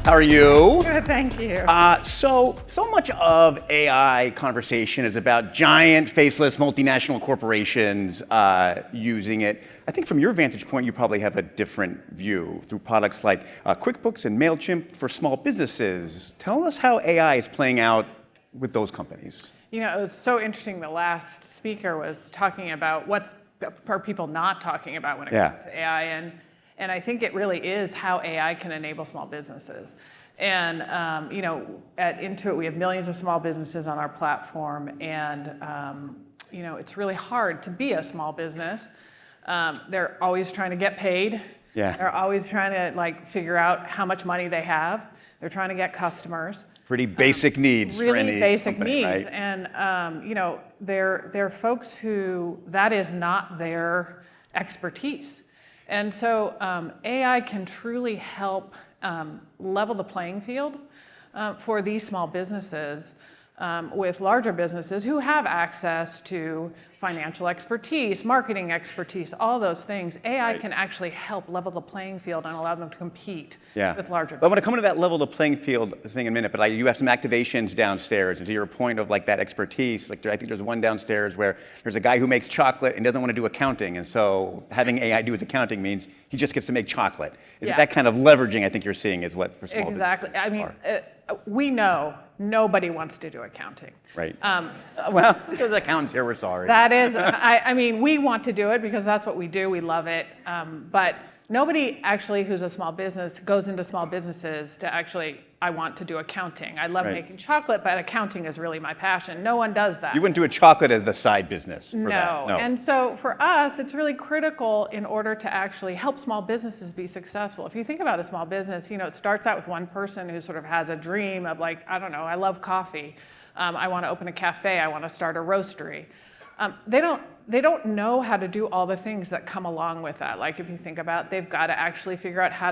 How are you? Good, thank you. So much of AI conversation is about giant, faceless, multinational corporations using it. I think from your vantage point, you probably have a different view through products like QuickBooks and MailChimp for small businesses. Tell us how AI is playing out with those companies. You know, it was so interesting. The last speaker was talking about what are people not talking about when it comes to AI, and I think it really is how AI can enable small businesses. And you know, at Intuit, we have millions of small businesses on our platform, and you know, it's really hard to be a small business. They're always trying to get paid. Yeah. They're always trying to figure out how much money they have. They're trying to get customers. Pretty basic needs really for any basic company, needs, right? and you know, they're folks who that is not their expertise, and so AI can truly help level the playing field for these small businesses with larger businesses who have access to financial expertise, marketing expertise, all those things. AI can actually help level the playing field and allow them to compete with larger businesses. But I want to come to that level of the playing field thing in a minute, but you have some activations downstairs, and to your point of like that expertise, like I think there's one downstairs where there's a guy who makes chocolate and doesn't want to do accounting, and so having AI do his accounting means he just gets to make chocolate. Is it that kind of leveraging I think you're seeing is what for small businesses? Exactly. I mean, we know nobody wants to do accounting. Right. Well, there's accountants here, we're sorry. That is, I mean, we want to do it because that's what we do, we love it. But nobody actually who's a small business goes into small businesses to actually, I want to do accounting. I love making chocolate, but accounting is really my passion. No one does that. You wouldn't do a chocolate as the side business for No. that. No. And so for us, it's really critical in order to actually help small businesses be successful. If you think about a small business, you know, it starts out with one person who sort of has a dream of like, I don't know, I love coffee. I want to open a cafe. I want to start a roastery. They don't know how to do all the things that come along with that. Like if you think about, they've got to actually figure out how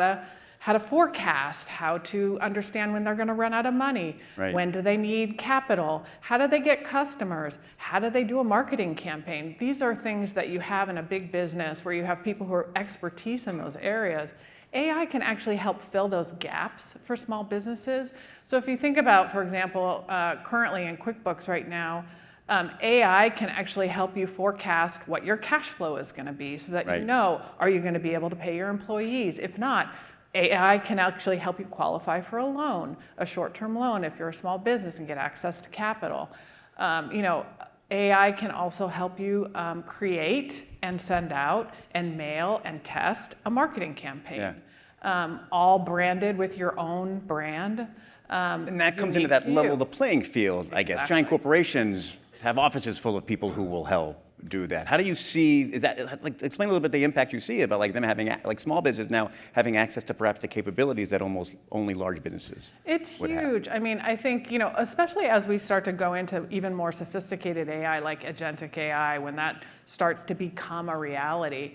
to forecast, how to understand when they're going to run out of money, when do they need capital, how do they get customers, how do they do a marketing campaign. These are things that you have in a big business where you have people who are expertise in those areas. AI can actually help fill those gaps for small businesses. So if you think about, for example, currently in QuickBooks right now, AI can actually help you forecast what your cash flow is going to be so that you know, are you going to be able to pay your employees? If not, AI can actually help you qualify for a loan, a short-term loan if you're a small business and get access to capital. You know, AI can also help you create and send out and mail and test a marketing campaign, all branded with your own brand. And that comes into that level of the playing field, I guess. Giant corporations have offices full of people who will help do that. How do you see, is that, like, explain a little bit the impact you see about like them having, like small business now having access to perhaps the capabilities that almost only large businesses It's would huge. have. I mean, I think, you know, especially as we start to go into even more sophisticated AI like agentic AI, when that starts to become a reality,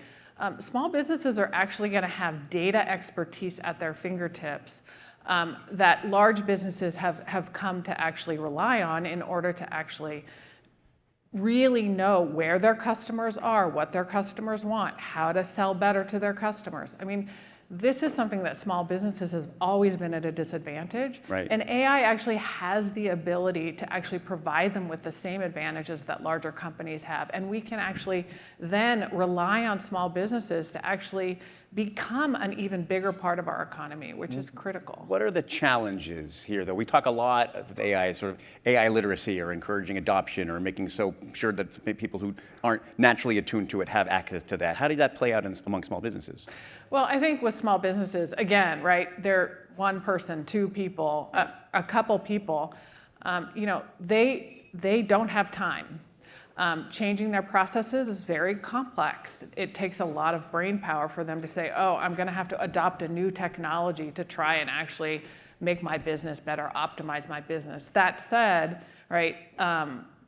small businesses are actually going to have data expertise at their fingertips that large businesses have come to actually rely on in order to actually really know where their customers are, what their customers want, how to sell better to their customers. I mean, this is something that small businesses have always been at a disadvantage. And AI actually has the ability to actually provide them with the same advantages that larger companies have. And we can actually then rely on small businesses to actually become an even bigger part of our economy, which is critical. What are the challenges here, though? We talk a lot of AI, sort of AI literacy or encouraging adoption or making so sure that people who aren't naturally attuned to it have access to that. How does that play out among small businesses? Well, I think with small businesses, again, right, they're one person, two people, a couple people, you know, they don't have time. Changing their processes is very complex. It takes a lot of brain power for them to say, oh, I'm going to have to adopt a new technology to try and actually make my business better, optimize my business. That said, right,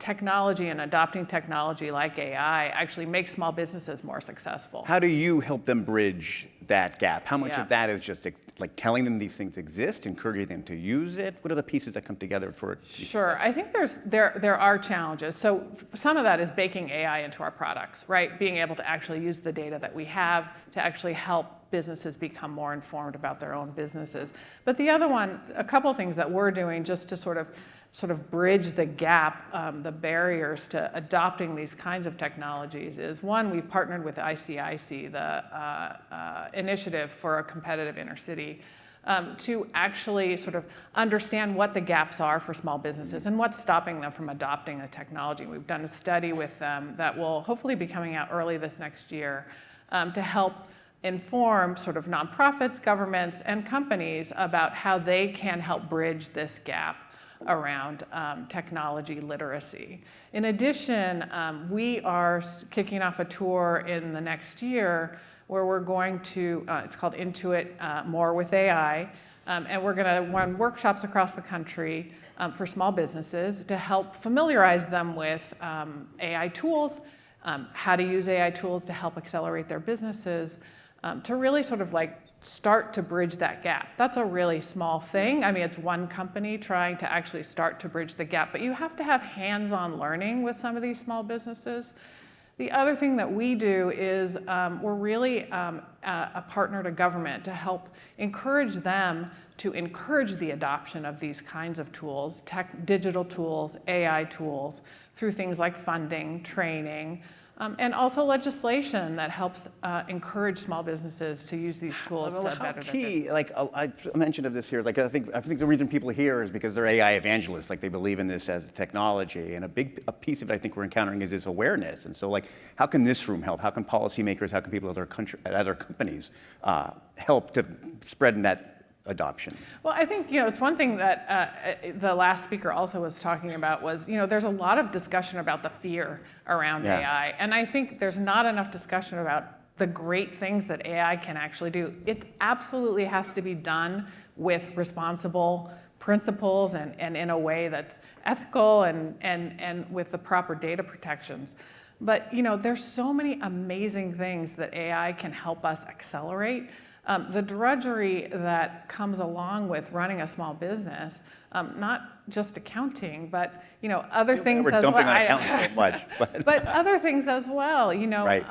technology and adopting technology like AI actually makes small businesses more successful. How do you help them bridge that gap? How much Yeah. of that is just like telling them these things exist, encouraging them to use it? What are the pieces that come together for it? To be Sure, I think there are challenges. So some of that is baking AI into our products, right? Being able to actually use the data that we have to actually help businesses become more informed about their own businesses. But the other one, a couple of things that we're doing just to sort of bridge the gap, the barriers to adopting these kinds of technologies is, one, we've partnered with ICIC, the Initiative for a Competitive Intercity, to actually sort of understand what the gaps are for small businesses and what's stopping them from adopting the technology. We've done a study with them that will hopefully be coming out early this next year to help inform sort of nonprofits, governments, and companies about how they can help bridge this gap around technology literacy. In addition, we are kicking off a tour in the next year where we're going to, it's called Intuit More with AI, and we're going to run workshops across the country for small businesses to help familiarize them with AI tools, how to use AI tools to help accelerate their businesses, to really sort of like start to bridge that gap. That's a really small thing. I mean, it's one company trying to actually start to bridge the gap, but you have to have hands-on learning with some of these small businesses. The other thing that we do is we're really a partner to government to help encourage them to encourage the adoption of these kinds of tools, digital tools, AI tools, through things like funding, training, and also legislation that helps encourage small businesses to use these tools to better their business. Like I mentioned of this here, like I think the reason people are here is because they're AI evangelists, like they believe in this as a technology, and a piece of it I think we're encountering is this awareness. And so like, how can this room help? How can policymakers, how can people at other companies help to spread in that adoption? Well, I think, it's one thing that the last speaker also was talking about was, there's a lot of discussion about the fear around AI. And I think there's not enough discussion about the great things that AI can actually do. It absolutely has to be done with responsible principles and in a way that's ethical and with the proper data protections. But, there's so many amazing things that AI can help us accelerate. The drudgery that comes along with running a small business, not just accounting, but other things as well. We're dumping on accountants so much, but other things as well. Right.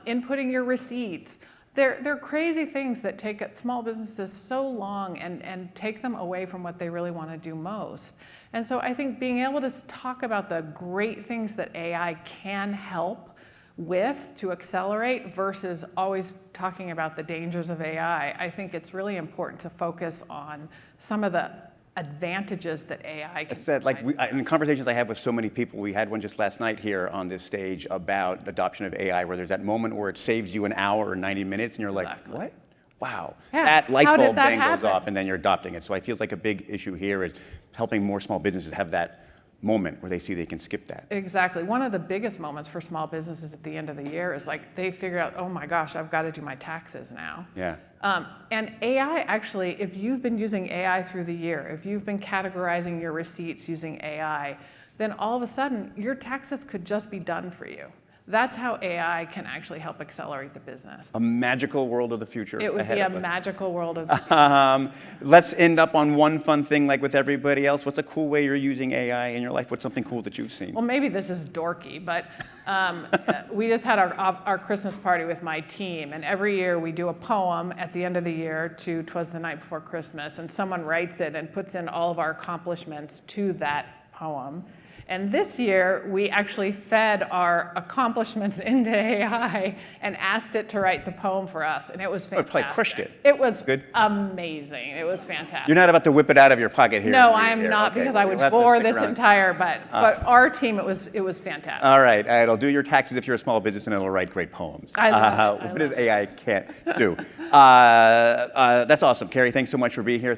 Inputting your receipts. They're crazy things that take small businesses so long and take them away from what they really want to do most. And so I think being able to talk about the great things that AI can help with to accelerate versus always talking about the dangers of AI, I think it's really important to focus on some of the advantages that AI can said, like provide. in conversations I have with so many people, we had one just last night here on this stage about adoption of AI, where there's that moment where it saves you an hour or 90 minutes, and you're like, Exactly. what? Wow. Yeah. That light How did bulb that then goes happen? off, and then you're adopting it. So I feel like a big issue here is helping more small businesses have that moment where they see they can skip that. Exactly. One of the biggest moments for small businesses at the end of the year is like they figure out, oh my gosh, I've got to do my taxes now. Yeah. And AI actually, if you've been using AI through the year, if you've been categorizing your receipts using AI, then all of a sudden your taxes could just be done for you. That's how AI can actually help accelerate the business. A magical world of the future. It would ahead be a of us. magical world of the future. Let's end up on one fun thing like with everybody else. What's a cool way you're using AI in your life? What's something cool that you've seen? Well, maybe this is dorky, but we just had our Christmas party with my team, and every year we do a poem at the end of the year to 'Twas the Night Before Christmas, and someone writes it and puts in all of our accomplishments to that poem. And this year, we actually fed our accomplishments into AI and asked it to write the poem for us, and it was fantastic. It probably crushed it. It was Good. amazing. It was fantastic. You're not about to whip it out of your pocket here. No, and read I it am here. not, Okay, because well, I would you'll have to bore stick this around. entire, but our team, it was fantastic. All right, it'll do your taxes if you're a small business, and it'll write great poems. I love it. What does AI can't do? That's awesome. Carrie, thanks so much for being here.